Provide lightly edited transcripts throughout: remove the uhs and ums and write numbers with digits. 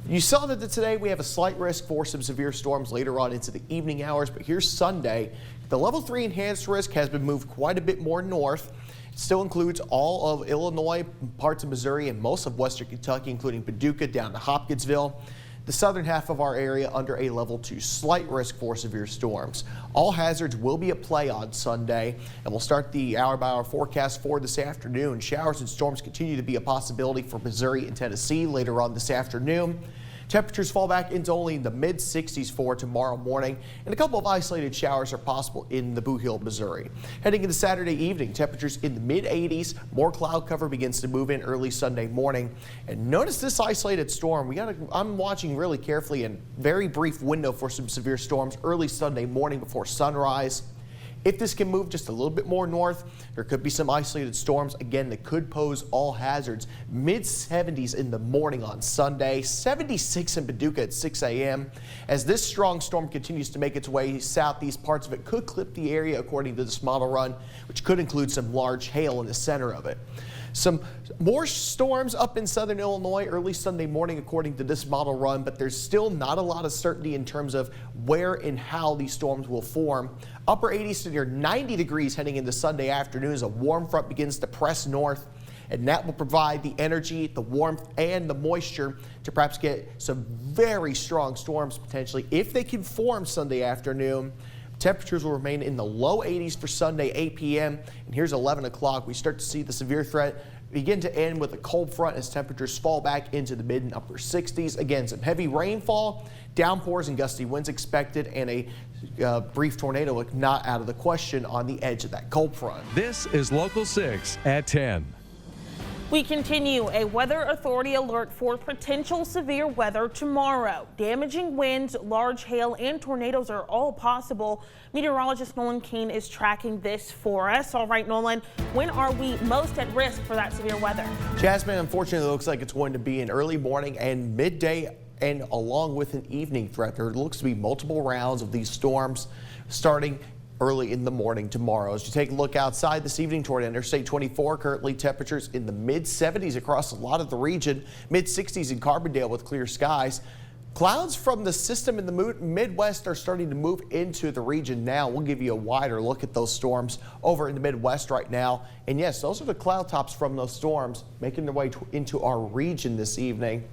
You saw that today we have a slight risk for some severe storms later on into the evening hours, but here's Sunday. The level 3 enhanced risk has been moved quite a bit more north. It still includes all of Illinois, parts of Missouri, and most of western Kentucky, including Paducah down to Hopkinsville. The southern half of our area under a level 2 slight risk for severe storms. All hazards will be at play on Sunday, and we'll start the hour-by-hour forecast for this afternoon. Showers and storms continue to be a possibility for Missouri and Tennessee later on this afternoon. Temperatures fall back into only the mid-60s for tomorrow morning, and a couple of isolated showers are possible in the Blue Hill, Missouri. Heading into Saturday evening, temperatures in the mid-80s. More cloud cover begins to move in early Sunday morning. And notice this isolated storm. I'm watching really carefully, and very brief window for some severe storms early Sunday morning before sunrise. If this can move just a little bit more north, there could be some isolated storms again that could pose all hazards. Mid-70s in the morning on Sunday, 76 in Paducah at 6 a.m. As this strong storm continues to make its way southeast, parts of it could clip the area according to this model run, which could include some large hail in the center of it. Some more storms up in southern Illinois early Sunday morning according to this model run, but there's still not a lot of certainty in terms of where and how these storms will form. Upper 80s to near 90 degrees heading into Sunday afternoon as a warm front begins to press north, and that will provide the energy, the warmth, and the moisture to perhaps get some very strong storms potentially if they can form Sunday afternoon. Temperatures will remain in the low 80s for Sunday 8 p.m. and here's 11 o'clock. We start to see the severe threat begin to end with a cold front as temperatures fall back into the mid and upper 60s. Again, some heavy rainfall, downpours and gusty winds expected, and a brief tornado look not out of the question on the edge of that cold front. This is Local 6 at 10. We continue a weather authority alert for potential severe weather tomorrow. Damaging winds, large hail, and tornadoes are all possible. Meteorologist Nolan Cain is tracking this for us. All right, Nolan, when are we most at risk for that severe weather? Jasmine, unfortunately, it looks like it's going to be an early morning and midday, and along with an evening threat. There looks to be multiple rounds of these storms starting early in the morning tomorrow. As you take a look outside this evening toward Interstate 24, currently temperatures in the mid-70s across a lot of the region, mid-60s in Carbondale with clear skies. Clouds from the system in the Midwest are starting to move into the region now. We'll give you a wider look at those storms over in the Midwest right now. And yes, those are the cloud tops from those storms making their way into our region this evening.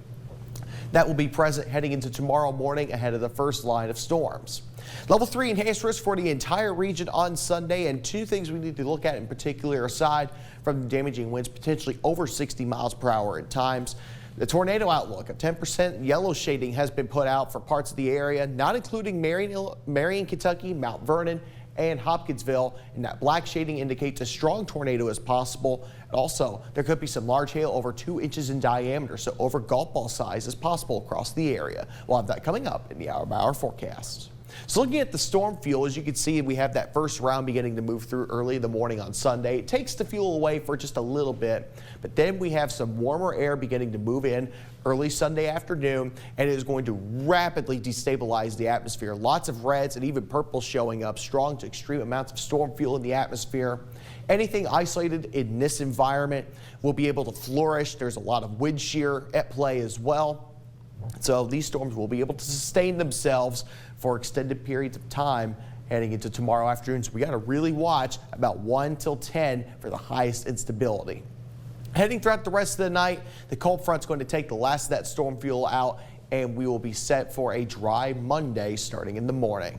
That will be present heading into tomorrow morning ahead of the first line of storms. Level 3 enhanced risk for the entire region on Sunday, and two things we need to look at in particular aside from the damaging winds potentially over 60 miles per hour at times. The tornado outlook, a 10% yellow shading has been put out for parts of the area, not including Marion, Kentucky, Mount Vernon, and Hopkinsville, and that black shading indicates a strong tornado is possible. Also, there could be some large hail over 2 inches in diameter, so over golf ball size is possible across the area. We'll have that coming up in the hour-by-hour forecast. So looking at the storm fuel, as you can see, we have that first round beginning to move through early in the morning on Sunday. It takes the fuel away for just a little bit, but then we have some warmer air beginning to move in early Sunday afternoon, and it is going to rapidly destabilize the atmosphere. Lots of reds and even purple showing up, strong to extreme amounts of storm fuel in the atmosphere. Anything isolated in this environment will be able to flourish. There's a lot of wind shear at play as well. So these storms will be able to sustain themselves for extended periods of time heading into tomorrow afternoon. So we got to really watch about 1 till 10 for the highest instability. Heading throughout the rest of the night, the cold front's going to take the last of that storm fuel out, and we will be set for a dry Monday starting in the morning.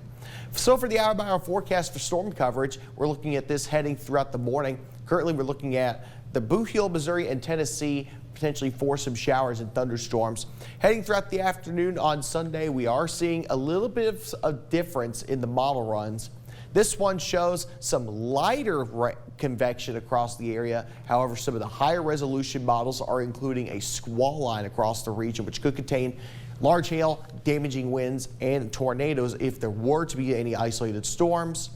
So for the hour-by-hour forecast for storm coverage, we're looking at this heading throughout the morning. Currently, we're looking at the Blue Hill, Missouri, and Tennessee, potentially for some showers and thunderstorms. Heading throughout the afternoon on Sunday, we are seeing a little bit of a difference in the model runs. This one shows some lighter convection across the area. However, some of the higher resolution models are including a squall line across the region, which could contain large hail, damaging winds, and tornadoes if there were to be any isolated storms.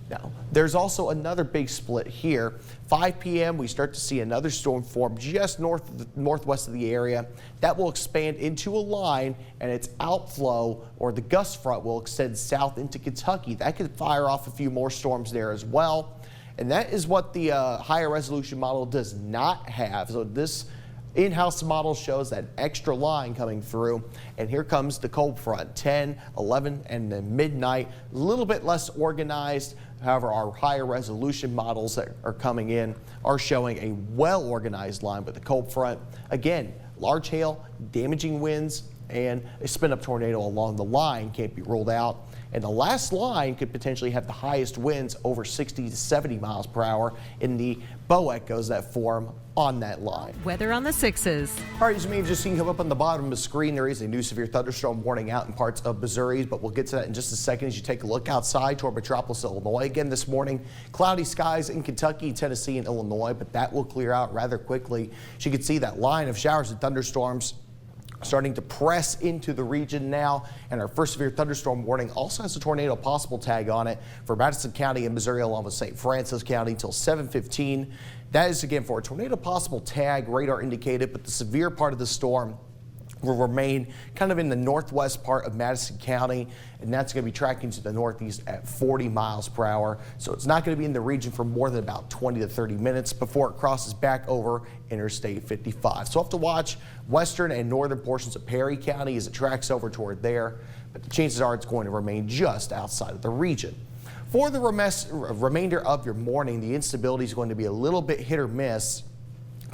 Now, there's also another big split here. 5 p.m. we start to see another storm form just northwest of the area. That will expand into a line, and its outflow, or the gust front, will extend south into Kentucky. That could fire off a few more storms there as well. And that is what the higher resolution model does not have. So this In-house model shows that extra line coming through, and here comes the cold front, 10, 11, and then midnight. A little bit less organized. However, our higher resolution models that are coming in are showing a well-organized line with the cold front. Again, large hail, damaging winds, and a spin-up tornado along the line can't be ruled out. And the last line could potentially have the highest winds over 60 to 70 miles per hour in the bow echoes that form on that line. Weather on the 6s. All right, as you may have just seen come up on the bottom of the screen, there is a new severe thunderstorm warning out in parts of Missouri, but we'll get to that in just a second as you take a look outside toward Metropolis, Illinois. Again this morning, cloudy skies in Kentucky, Tennessee, and Illinois, but that will clear out rather quickly. As you can see, that line of showers and thunderstorms starting to press into the region now, and our first severe thunderstorm warning also has a tornado possible tag on it for Madison County in Missouri along with St. Francis County until 7:15. That is again for a tornado possible tag, radar indicated, but the severe part of the storm will remain kind of in the northwest part of Madison County, and that's going to be tracking to the northeast at 40 miles per hour. So it's not going to be in the region for more than about 20 to 30 minutes before it crosses back over Interstate 55. So we'll have to watch western and northern portions of Perry County as it tracks over toward there, but the chances are it's going to remain just outside of the region. For the remainder of your morning, the instability is going to be a little bit hit or miss,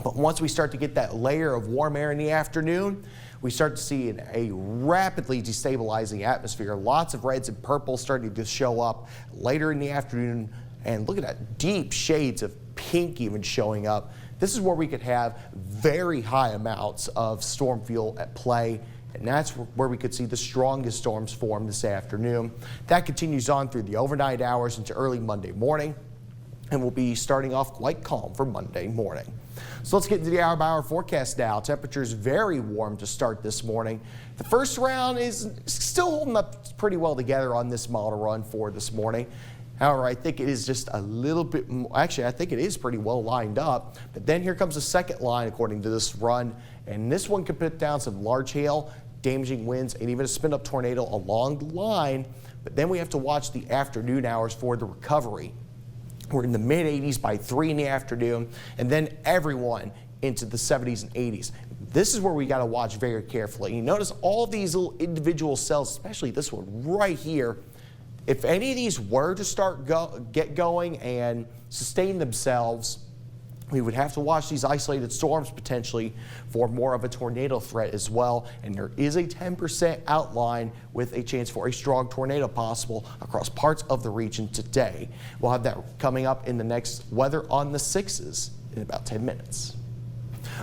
but once we start to get that layer of warm air in the afternoon, we start to see a rapidly destabilizing atmosphere. Lots of reds and purples starting to show up later in the afternoon. And look at that, deep shades of pink even showing up. This is where we could have very high amounts of storm fuel at play. And that's where we could see the strongest storms form this afternoon. That continues on through the overnight hours into early Monday morning, and we'll be starting off quite calm for Monday morning. So let's get into the hour-by-hour forecast now. Temperatures very warm to start this morning. The first round is still holding up pretty well together on this model run for this morning. However, I think it is just a little bit more, actually I think it is pretty well lined up. But then here comes the second line according to this run, and this one could put down some large hail, damaging winds, and even a spin-up tornado along the line. But then we have to watch the afternoon hours for the recovery. We're in the mid-80s by 3 in the afternoon, and then everyone into the 70s and 80s. This is where we got to watch very carefully. You notice all these little individual cells, especially this one right here. If any of these were to get going and sustain themselves, we would have to watch these isolated storms potentially for more of a tornado threat as well. And there is a 10% outline with a chance for a strong tornado possible across parts of the region today. We'll have that coming up in the next weather on the 6s in about 10 minutes.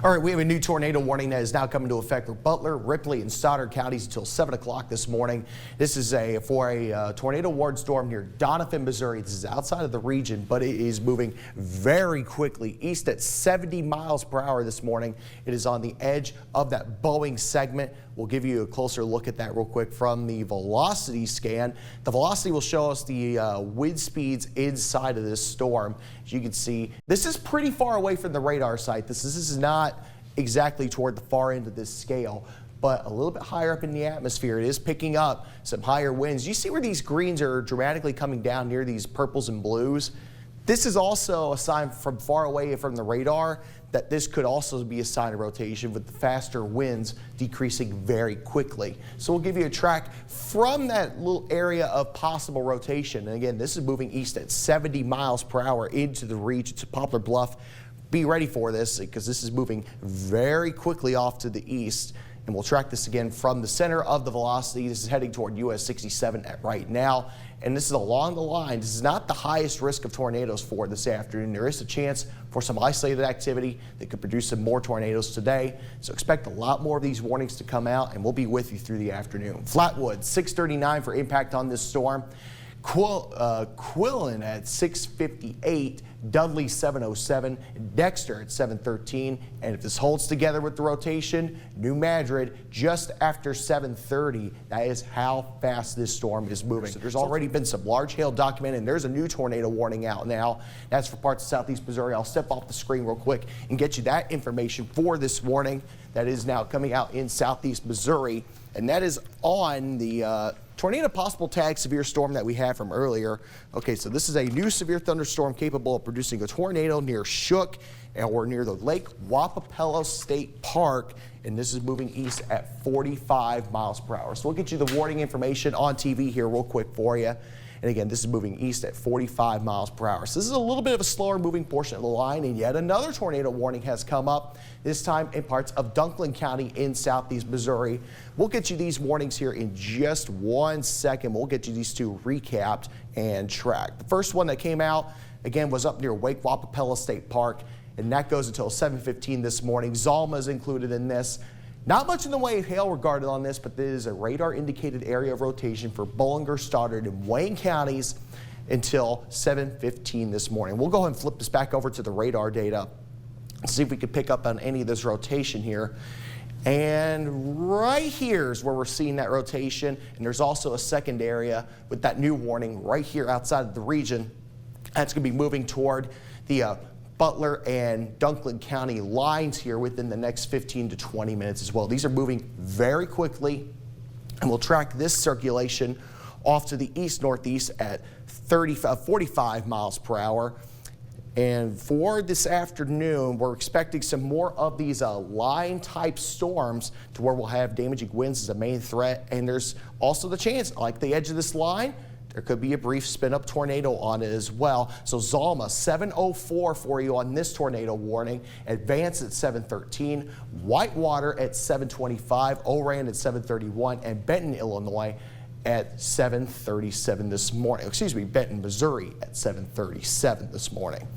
All right, we have a new tornado warning that is now coming into effect for Butler, Ripley, and Stoddard counties until 7 o'clock this morning. This is for a tornado warned storm near Doniphan, Missouri. This is outside of the region, but it is moving very quickly east at 70 miles per hour this morning. It is on the edge of that Boeing segment. We'll give you a closer look at that real quick from the velocity scan. The velocity will show us the wind speeds inside of this storm. As you can see, this is pretty far away from the radar site. This is not exactly toward the far end of this scale, but a little bit higher up in the atmosphere. It is picking up some higher winds. You see where these greens are dramatically coming down near these purples and blues? This is also a sign from far away from the radar that this could also be a sign of rotation with the faster winds decreasing very quickly. So we'll give you a track from that little area of possible rotation. And again, this is moving east at 70 miles per hour into the region to Poplar Bluff. Be ready for this because this is moving very quickly off to the east. And we'll track this again from the center of the velocity. This is heading toward US 67 right now. And this is along the line. This is not the highest risk of tornadoes for this afternoon. There is a chance for some isolated activity that could produce some more tornadoes today. So expect a lot more of these warnings to come out, and we'll be with you through the afternoon. Flatwood, 639 for impact on this storm. Quillen at 658, Dudley 707, Dexter at 713, and if this holds together with the rotation, New Madrid just after 730. That is how fast this storm is moving. So there's already been some large hail documented, and there's a new tornado warning out now. That's for parts of southeast Missouri. I'll step off the screen real quick and get you that information for this warning that is now coming out in southeast Missouri, and that is on the tornado possible tag severe storm that we had from earlier. Okay, so this is a new severe thunderstorm capable of producing a tornado near Shook or near the Lake Wapapello State Park, and this is moving east at 45 miles per hour. So we'll get you the warning information on TV here real quick for you. And again, this is moving east at 45 miles per hour. So this is a little bit of a slower moving portion of the line, and yet another tornado warning has come up, this time in parts of Dunklin County in southeast Missouri. We'll get you these warnings here in just 1 second. We'll get you these two recapped and tracked. The first one that came out, again, was up near Wake Wapapello State Park, and that goes until 7:15 this morning. Zalma is included in this. Not much in the way of hail regarded on this, but there is a radar indicated area of rotation for Bollinger, Stoddard, and Wayne counties until 7:15 this morning. We'll go ahead and flip this back over to the radar data and see if we can pick up on any of this rotation here. And right here is where we're seeing that rotation, and there's also a second area with that new warning right here outside of the region. That's going to be moving toward the Butler and Dunklin County lines here within the next 15 to 20 minutes as well. These are moving very quickly, and we'll track this circulation off to the east-northeast at 45 miles per hour. And for this afternoon, we're expecting some more of these line-type storms to where we'll have damaging winds as a main threat. And there's also the chance, like the edge of this line, there could be a brief spin-up tornado on it as well. So Zalma, 7:04 for you on this tornado warning. Advance at 7:13. Whitewater at 7:25. Oran at 7:31. And Benton, Illinois at 7:37 this morning. Excuse me, Benton, Missouri at 7:37 this morning.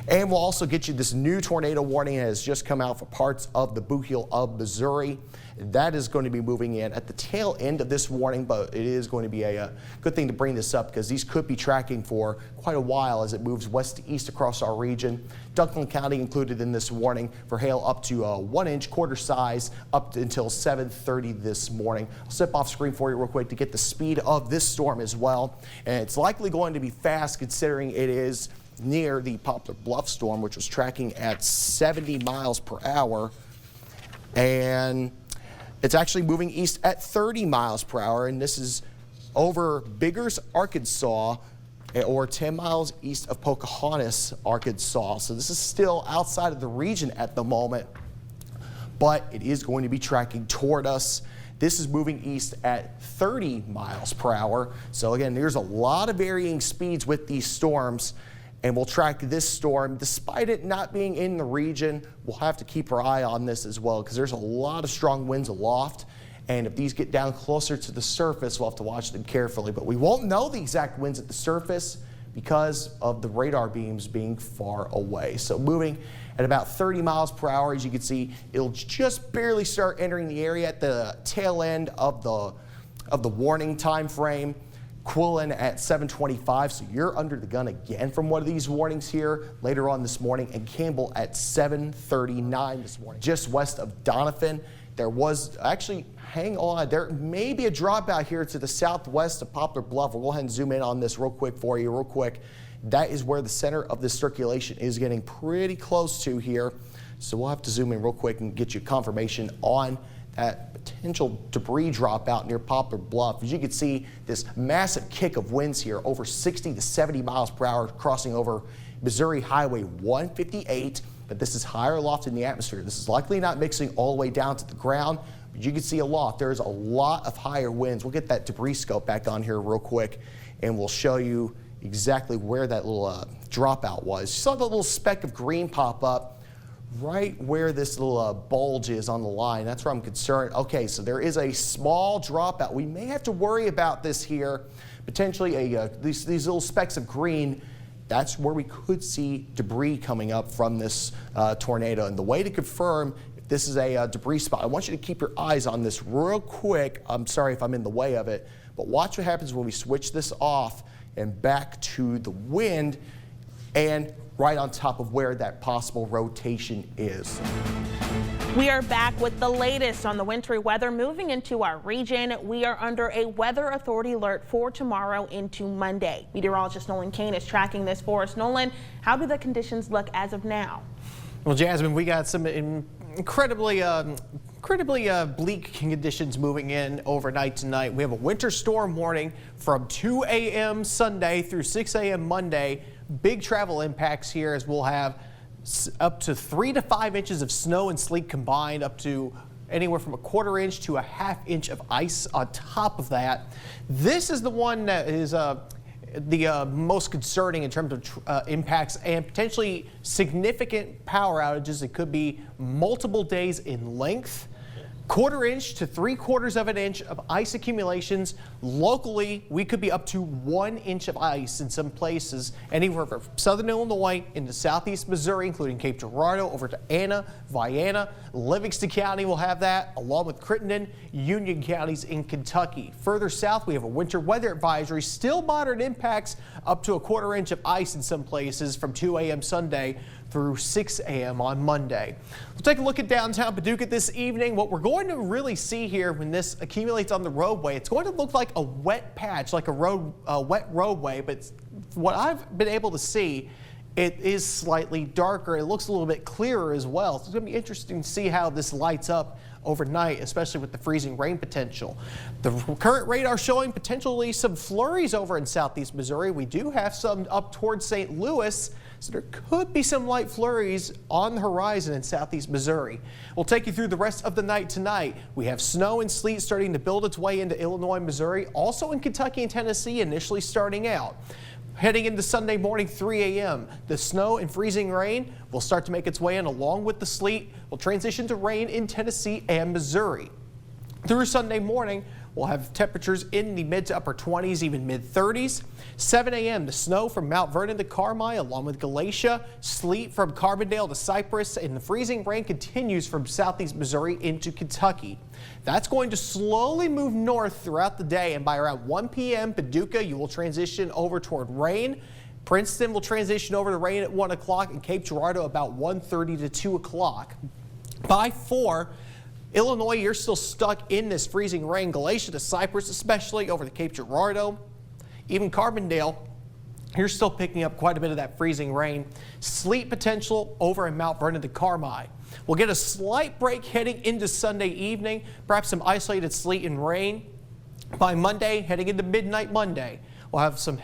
And we'll also get you this new tornado warning that has just come out for parts of the Boot Heel of Missouri. That is going to be moving in at the tail end of this warning, but it is going to be a good thing to bring this up because these could be tracking for quite a while as it moves west to east across our region. Dunklin County included in this warning for hail up to 1 inch quarter size up until 7:30 this morning. I'll step off screen for you real quick to get the speed of this storm as well. And it's likely going to be fast considering it is near the Poplar Bluff storm, which was tracking at 70 miles per hour. And it's actually moving east at 30 miles per hour, and this is over Biggers, Arkansas, or 10 miles east of Pocahontas, Arkansas. So this is still outside of the region at the moment, but it is going to be tracking toward us. This is moving east at 30 miles per hour. So again, there's a lot of varying speeds with these storms. And we'll track this storm. Despite it not being in the region, we'll have to keep our eye on this as well because there's a lot of strong winds aloft. And if these get down closer to the surface, we'll have to watch them carefully. But we won't know the exact winds at the surface because of the radar beams being far away. So moving at about 30 miles per hour, as you can see, it'll just barely start entering the area at the tail end of the warning time frame. Quillen at 7:25, so you're under the gun again from one of these warnings here later on this morning, and Campbell at 7:39 this morning. Just west of Donovan, there was actually, hang on, there may be a dropout here to the southwest of Poplar Bluff. We'll go ahead and zoom in on this real quick for you, real quick. That is where the center of this circulation is getting pretty close to here. So we'll have to zoom in real quick and get you confirmation on that potential debris dropout near Poplar Bluff. As you can see, this massive kick of winds here, over 60 to 70 miles per hour, crossing over Missouri Highway 158. But this is higher aloft in the atmosphere. This is likely not mixing all the way down to the ground, but you can see aloft, there's a lot of higher winds. We'll get that debris scope back on here real quick, and we'll show you exactly where that little dropout was. You saw the little speck of green pop up right where this little bulge is on the line. That's where I'm concerned. Okay, so there is a small dropout. We may have to worry about this here. Potentially these little specks of green. That's where we could see debris coming up from this tornado. And the way to confirm if this is a debris spot, I want you to keep your eyes on this real quick. I'm sorry if I'm in the way of it, but watch what happens when we switch this off and back to the wind and right on top of where that possible rotation is. We are back with the latest on the wintry weather moving into our region. We are under a weather authority alert for tomorrow into Monday. Meteorologist Nolan Cain is tracking this for us. Nolan, how do the conditions look as of now? Well, Jasmine, we got some incredibly bleak conditions moving in overnight tonight. We have a winter storm warning from 2 a.m. Sunday through 6 a.m. Monday. Big travel impacts here as we'll have up to 3 to 5 inches of snow and sleet combined, up to anywhere from a 1/4 inch to a 1/2 inch of ice on top of that. This is the one that is the most concerning in terms of impacts and potentially significant power outages. It could be multiple days in length. 1/4 inch to 3/4 of an inch of ice accumulations. Locally, we could be up to 1 inch of ice in some places, anywhere from southern Illinois into southeast Missouri, including Cape Girardeau over to Anna, Vienna. Livingston County will have that, along with Crittenden, Union counties in Kentucky. Further south, we have a winter weather advisory. Still moderate impacts, up to a 1/4 inch of ice in some places from 2 a.m. Sunday through 6 a.m. on Monday. We'll take a look at downtown Paducah this evening. What we're going to really see here when this accumulates on the roadway, it's going to look like a wet patch, like a wet roadway, but what I've been able to see, it is slightly darker. It looks a little bit clearer as well. So it's going to be interesting to see how this lights up overnight, especially with the freezing rain potential. The current radar showing potentially some flurries over in southeast Missouri. We do have some up towards St. Louis, so there could be some light flurries on the horizon in southeast Missouri. We'll take you through the rest of the night tonight. We have snow and sleet starting to build its way into Illinois, Missouri, also in Kentucky and Tennessee initially starting out. Heading into Sunday morning, 3 a.m., the snow and freezing rain will start to make its way in along with the sleet. We'll transition to rain in Tennessee and Missouri. Through Sunday morning, we'll have temperatures in the mid to upper 20s, even mid 30s. 7 a.m. the snow from Mount Vernon to Carmi, along with Galatia, sleet from Carbondale to Cypress, and the freezing rain continues from southeast Missouri into Kentucky. That's going to slowly move north throughout the day, and by around 1 p.m. Paducah, you will transition over toward rain. Princeton will transition over to rain at 1 o'clock, and Cape Girardeau about 1:30 to 2 o'clock. By 4, Illinois, you're still stuck in this freezing rain. Galatia to Cypress, especially over to Cape Girardeau. Even Carbondale, you're still picking up quite a bit of that freezing rain. Sleet potential over in Mount Vernon to Carmi. We'll get a slight break heading into Sunday evening, perhaps some isolated sleet and rain. By Monday, heading into midnight Monday, we'll have some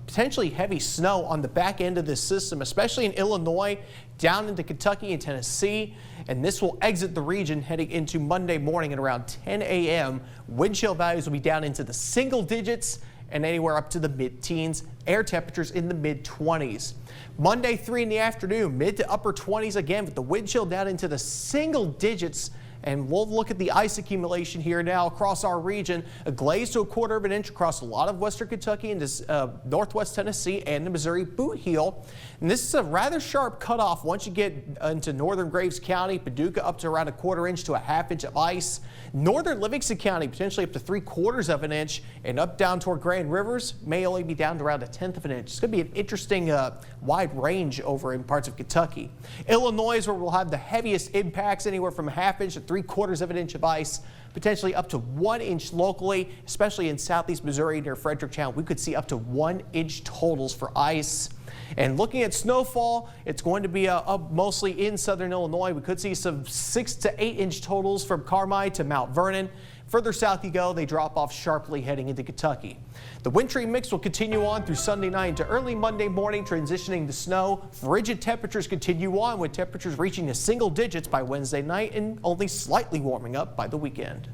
potentially heavy snow on the back end of this system, especially in Illinois, down into Kentucky and Tennessee. And this will exit the region heading into Monday morning at around 10 a.m. Wind chill values will be down into the single digits and anywhere up to the mid-teens. Air temperatures in the mid-20s. Monday, 3 in the afternoon, mid to upper 20s again, with the wind chill down into the single digits. And we'll look at the ice accumulation here now across our region. A glaze to a 1/4 of an inch across a lot of western Kentucky into northwest Tennessee and the Missouri boot heel. And this is a rather sharp cutoff once you get into northern Graves County, Paducah up to around a 1/4 inch to a 1/2 inch of ice. Northern Livingston County potentially up to 3/4 of an inch, and up down toward Grand Rivers may only be down to around 1/10 of an inch. It's going to be an interesting wide range over in parts of Kentucky. Illinois is where we'll have the heaviest impacts, anywhere from a 1/2 inch to 3/4 of an inch of ice, potentially up to 1 inch locally, especially in southeast Missouri near Fredericktown. We could see up to 1 inch totals for ice. And looking at snowfall, it's going to be up mostly in southern Illinois. We could see some 6 to 8 inch totals from Carmi to Mount Vernon. Further south you go, they drop off sharply heading into Kentucky. The wintry mix will continue on through Sunday night to early Monday morning, transitioning to snow. Frigid temperatures continue on, with temperatures reaching the single digits by Wednesday night and only slightly warming up by the weekend.